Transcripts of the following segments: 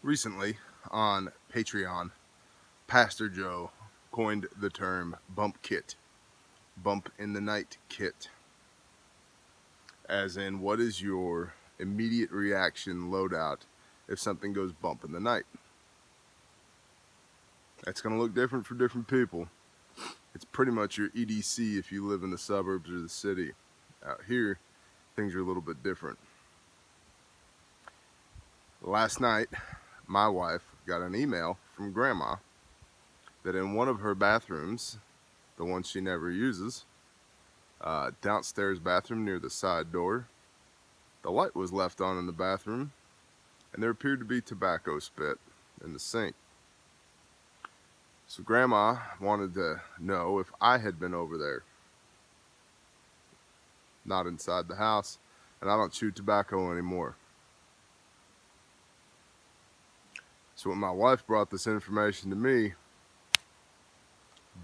Recently, on Patreon, Pastor Joe coined the term bump kit, bump in the night kit, as in what is your immediate reaction loadout if something goes bump in the night. That's going to look different for different people. It's pretty much your EDC if you live in the suburbs or the city. Out here, things are a little bit different. Last night, my wife got an email from Grandma that in one of her bathrooms, the one she never uses, downstairs bathroom near the side door, the light was left on in the bathroom, and there appeared to be tobacco spit in the sink. So Grandma wanted to know if I had been over there. Not inside the house, and I don't chew tobacco anymore. So when my wife brought this information to me,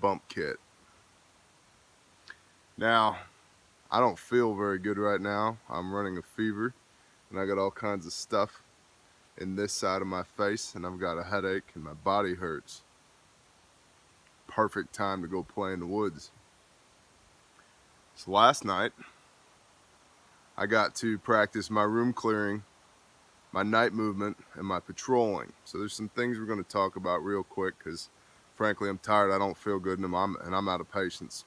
bump kit. Now, I don't feel very good right now. I'm running a fever, and I got all kinds of stuff in this side of my face, and I've got a headache, and my body hurts. Perfect time to go play in the woods. So last night, I got to practice my room clearing, my night movement, and my patrolling. So there's some things we're going to talk about real quick because frankly I'm tired, I don't feel good, and I'm out of patience.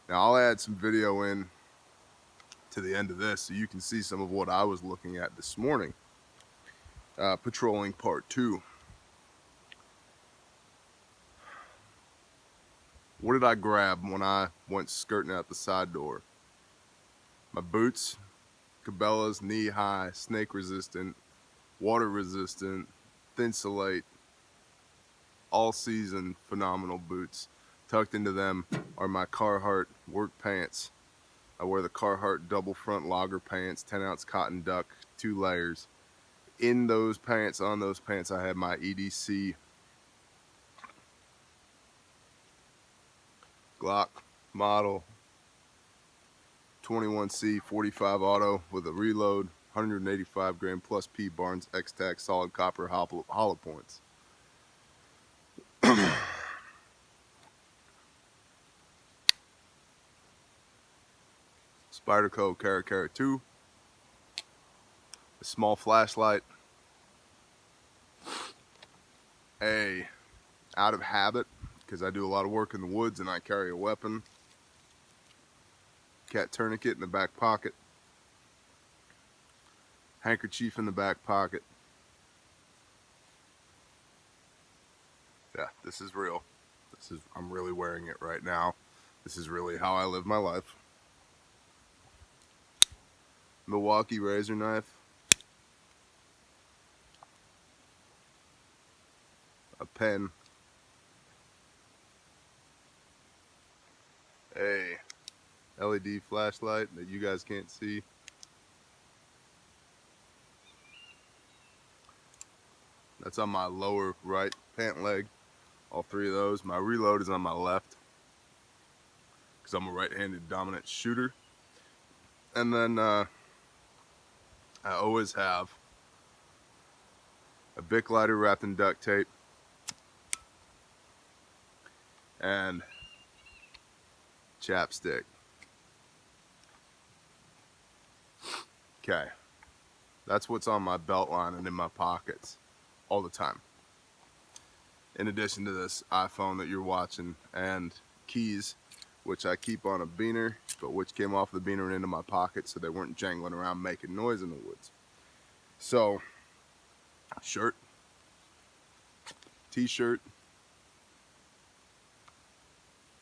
Now I'll add some video in to the end of this so you can see some of what I was looking at this morning. Patrolling part 2. What did I grab when I went skirting out the side door? My boots, Cabela's knee high, snake resistant, water resistant, Thinsulate, all season phenomenal boots. Tucked into them are my Carhartt work pants. I wear the Carhartt double front logger pants, 10-ounce cotton duck, 2 layers. In those pants, on those pants, I have my EDC Glock model 21C 45 auto with a reload, 185 gram plus P Barnes X-Tac solid copper hollow points. Spyderco Cara 2, a small flashlight, a out of habit because I do a lot of work in the woods and I carry a weapon, cat tourniquet in the back pocket, handkerchief in the back pocket. Yeah, this is real. I'm really wearing it right now. This is really how I live my life. Milwaukee razor knife, a pen, a LED flashlight that you guys can't see, that's on my lower right pant leg, all 3 of those. My reload is on my left because I'm a right-handed dominant shooter. And then I always have a Bic lighter wrapped in duct tape and chapstick. Okay, that's what's on my belt line and in my pockets all the time. In addition to this iPhone that you're watching and keys, which I keep on a beaner, but which came off the beaner and into my pocket so they weren't jangling around making noise in the woods. So, shirt, t-shirt,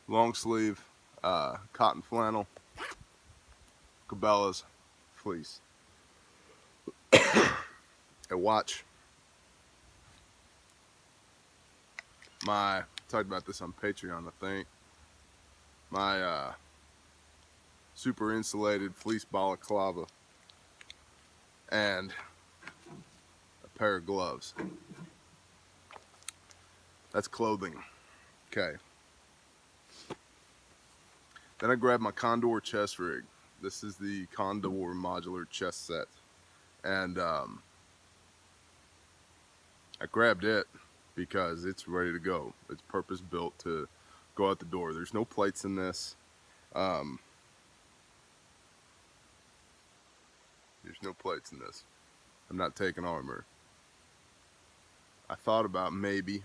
long sleeve, cotton flannel, Cabela's fleece, a watch. Talked about this on Patreon, I think. My super insulated fleece balaclava and a pair of gloves. That's clothing. Okay. Then I grabbed my Condor Chest Rig. This is the Condor Modular chest set. And I grabbed it because it's ready to go. It's purpose built to go out the door. There's no plates in this. There's no plates in this. I'm not taking armor. I thought about maybe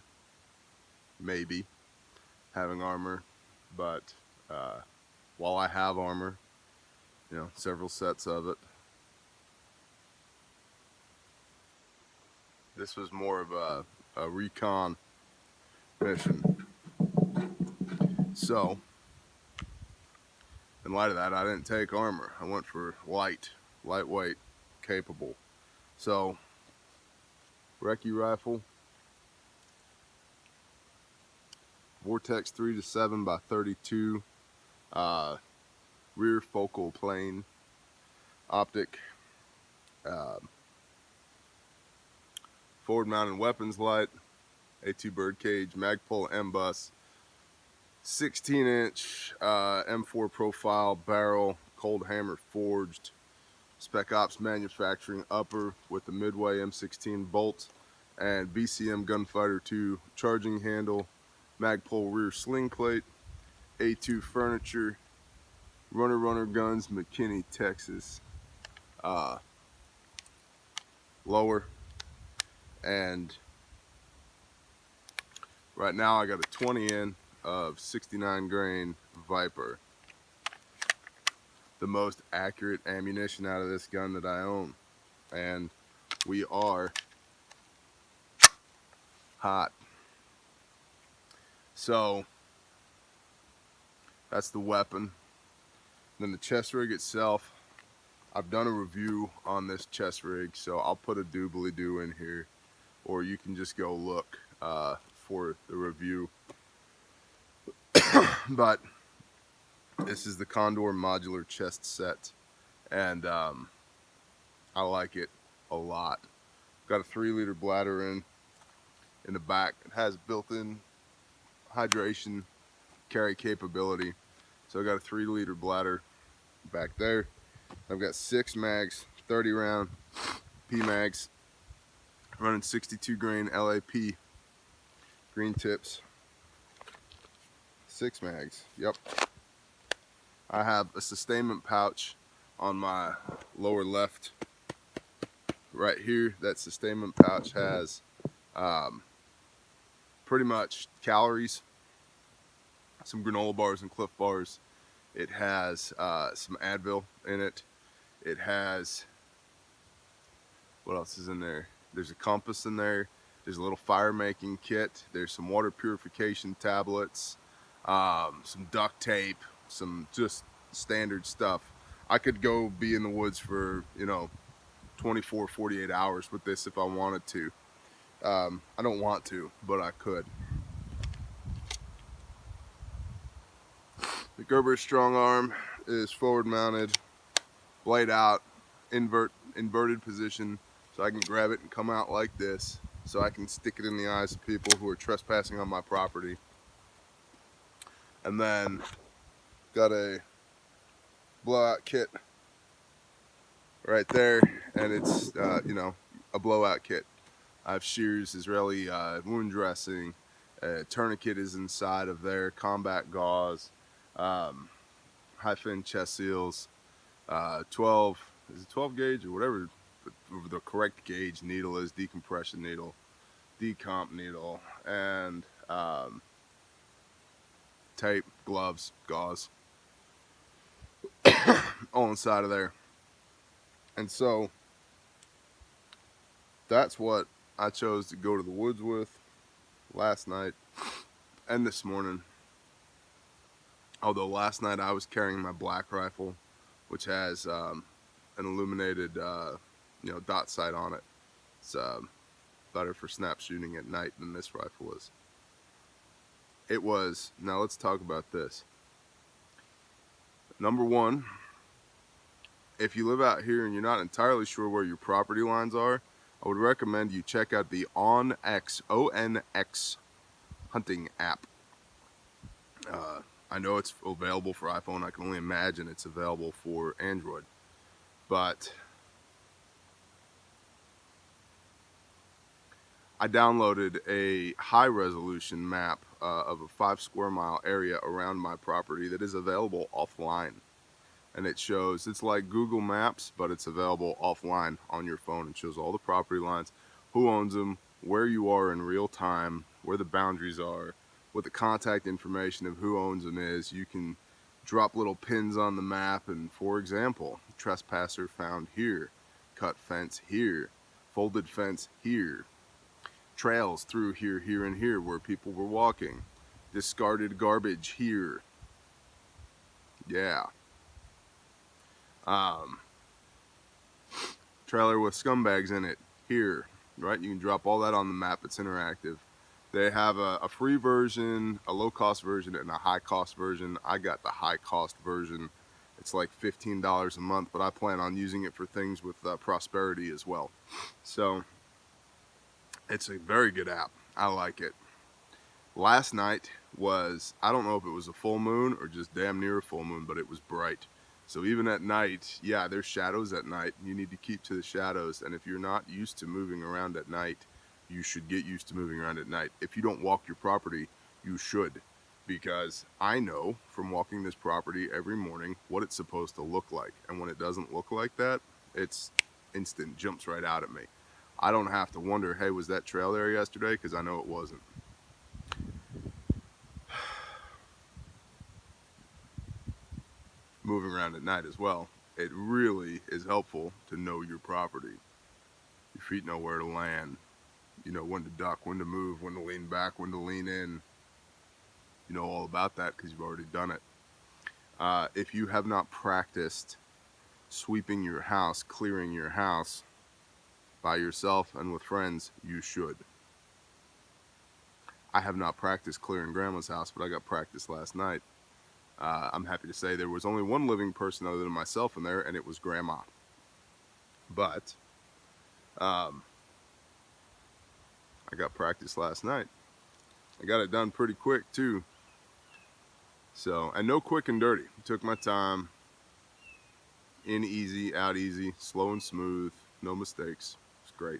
having armor, but while I have armor, you know, several sets of it, this was more of a recon mission. So, in light of that, I didn't take armor. I went for lightweight, capable. So, recce rifle, Vortex 3-7 by 32, rear focal plane, optic, forward mounted weapons light, A2 birdcage, Magpul M-bus, 16-inch M4 profile barrel, cold hammer forged, Spec Ops manufacturing upper with the Midway M16 bolt and BCM Gunfighter 2 charging handle, Magpul rear sling plate, A2 furniture, Runner Guns, McKinney, Texas, lower, and right now I got a 20 in of 69 grain Viper, the most accurate ammunition out of this gun that I own, and we are hot. So that's the weapon. Then the chest rig itself, I've done a review on this chest rig, so I'll put a doobly-doo in here, or you can just go look for the review. But this is the Condor Modular chest set, and I like it a lot. Got a 3-liter bladder in the back. It has built-in hydration carry capability, so I got a 3-liter bladder back there. I've got 6 mags, 30 round P mags, running 62 grain LAP green tips. 6 mags, yep. I have a sustainment pouch on my lower left right here. That sustainment pouch has pretty much calories, some granola bars and Cliff bars. It has some Advil in it. It has, what else is in there? There's a compass in there. There's a little fire making kit. There's some water purification tablets, some duct tape, some just standard stuff. I could go be in the woods for, you know, 24, 48 hours with this if I wanted to. I don't want to, but I could. The Gerber strong arm is forward mounted, blade out, inverted position, so I can grab it and come out like this, so I can stick it in the eyes of people who are trespassing on my property. And then got a blowout kit right there, and it's you know, a blowout kit. I have shears, Israeli wound dressing, tourniquet is inside of there, combat gauze, high fin chest seals, 12, is it 12 gauge or whatever the correct gauge needle is, decompression needle, decomp needle, and tape, gloves, gauze, all inside of there. And so that's what I chose to go to the woods with last night and this morning. Although last night I was carrying my black rifle, which has an illuminated you know, dot sight on it. It's better for snap shooting at night than this rifle is. It was, now let's talk about this. Number one, if you live out here and you're not entirely sure where your property lines are, I would recommend you check out the OnX hunting app. I know it's available for iPhone. I can only imagine it's available for Android. But I downloaded a high resolution map of a 5 square mile area around my property that is available offline. And it shows, it's like Google Maps, but it's available offline on your phone. It shows all the property lines, who owns them, where you are in real time, where the boundaries are, what the contact information of who owns them is. You can drop little pins on the map, and for example, trespasser found here, cut fence here, folded fence here, trails through here, here, and here where people were walking, discarded garbage here. Yeah. Trailer with scumbags in it here, right? You can drop all that on the map. It's interactive. They have a free version, a low-cost version, and a high-cost version. I got the high-cost version. It's like $15 a month, but I plan on using it for things with prosperity as well. So it's a very good app. I like it. Last night was, I don't know if it was a full moon or just damn near a full moon, but it was bright. So even at night, yeah, there's shadows at night. You need to keep to the shadows. And if you're not used to moving around at night, you should get used to moving around at night. If you don't walk your property, you should. Because I know from walking this property every morning what it's supposed to look like. And when it doesn't look like that, it's instant, jumps right out at me. I don't have to wonder, hey, was that trail there yesterday? Because I know it wasn't. Moving around at night as well, it really is helpful to know your property. Your feet know where to land. You know when to duck, when to move, when to lean back, when to lean in. You know all about that because you've already done it. If you have not practiced sweeping your house, clearing your house by yourself and with friends, you should. I have not practiced clearing Grandma's house, but I got practice last night. I'm happy to say there was only one living person other than myself in there, and it was Grandma. But I got practice last night. I got it done pretty quick too. So, and no quick and dirty. Took my time. In easy, out easy, slow and smooth, no mistakes. It's great.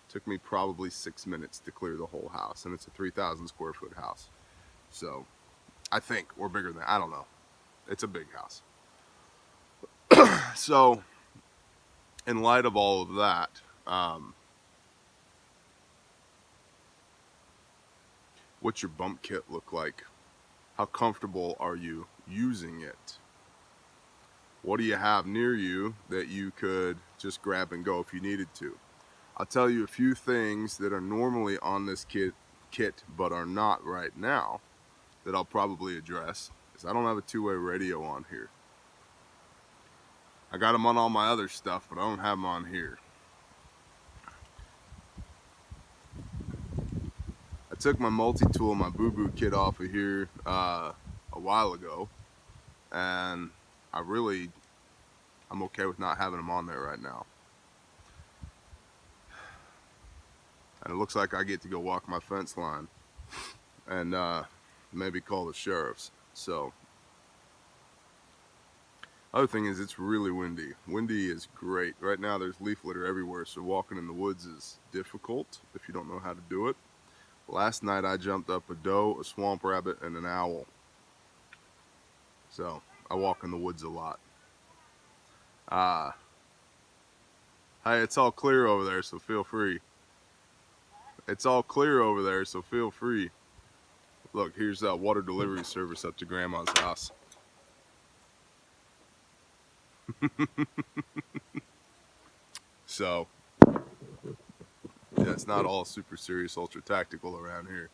Took me probably 6 minutes to clear the whole house, and it's a 3,000 square foot house. So, I think, or bigger than, I don't know. It's a big house. So, in light of all of that, what's your bump kit look like? How comfortable are you using it? What do you have near you that you could just grab and go if you needed to? I'll tell you a few things that are normally on this kit but are not right now that I'll probably address, because I don't have a two-way radio on here. I got them on all my other stuff, but I don't have them on here. I took my multi-tool, my boo-boo kit off of here a while ago, and I'm okay with not having them on there right now. And it looks like I get to go walk my fence line and maybe call the sheriffs. So, other thing is, it's really windy. Windy is great. Right now there's leaf litter everywhere, so walking in the woods is difficult if you don't know how to do it. Last night I jumped up a doe, a swamp rabbit, and an owl. So, I walk in the woods a lot. Hey, it's all clear over there, so feel free. It's all clear over there, so feel free. Look, here's a water delivery service up to Grandma's house. So, yeah, it's not all super serious, ultra tactical around here.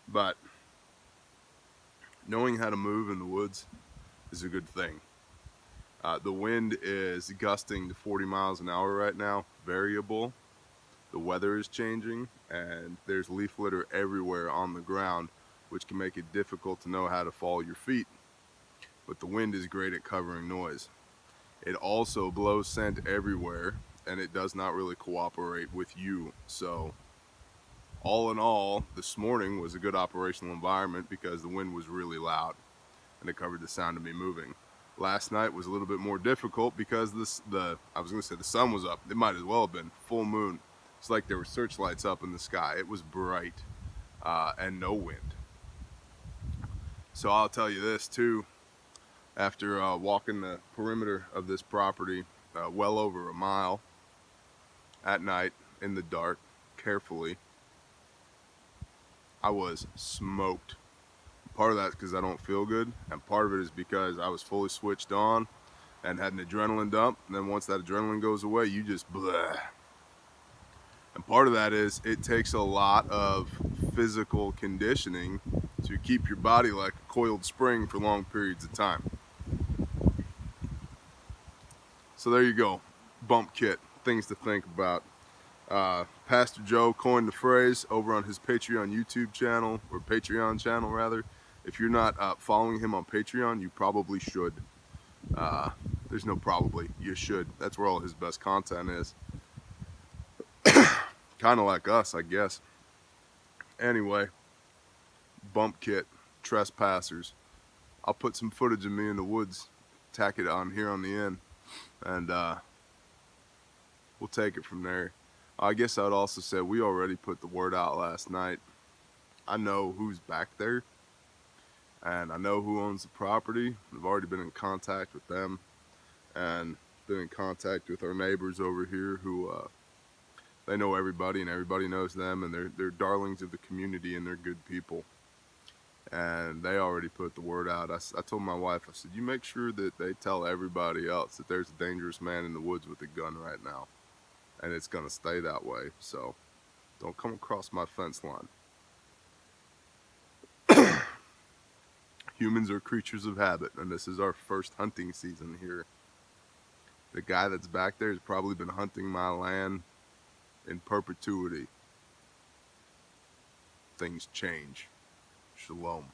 But knowing how to move in the woods is a good thing. The wind is gusting to 40 miles an hour right now, variable. The weather is changing, and there's leaf litter everywhere on the ground, which can make it difficult to know how to follow your feet. But the wind is great at covering noise. It also blows scent everywhere, and it does not really cooperate with you. So, all in all, this morning was a good operational environment because the wind was really loud, and it covered the sound of me moving. Last night was a little bit more difficult because I was going to say the sun was up. It might as well have been full moon. It's like there were searchlights up in the sky. It was bright and no wind. So I'll tell you this too, after walking the perimeter of this property well over a mile at night in the dark, carefully, I was smoked. Part of that's because I don't feel good, and part of it is because I was fully switched on and had an adrenaline dump, and then once that adrenaline goes away, you just blah. And part of that is it takes a lot of physical conditioning to keep your body like a coiled spring for long periods of time. So there you go, bump kit, things to think about. Pastor Joe coined the phrase over on his Patreon YouTube channel, or Patreon channel rather. If you're not following him on Patreon, you probably should. There's no probably, you should. That's where all his best content is. Kind of like us, I guess. Anyway, bump kit, trespassers. I'll put some footage of me in the woods, tack it on here on the end, and we'll take it from there. I guess I would also say we already put the word out last night. I know who's back there, and I know who owns the property. I've already been in contact with them, and been in contact with our neighbors over here who they know everybody and everybody knows them, and they're darlings of the community and they're good people. And they already put the word out. I told my wife, I said, you make sure that they tell everybody else that there's a dangerous man in the woods with a gun right now. And it's going to stay that way. So don't come across my fence line. Humans are creatures of habit, and this is our first hunting season here. The guy that's back there has probably been hunting my land in perpetuity. Things change. Shalom.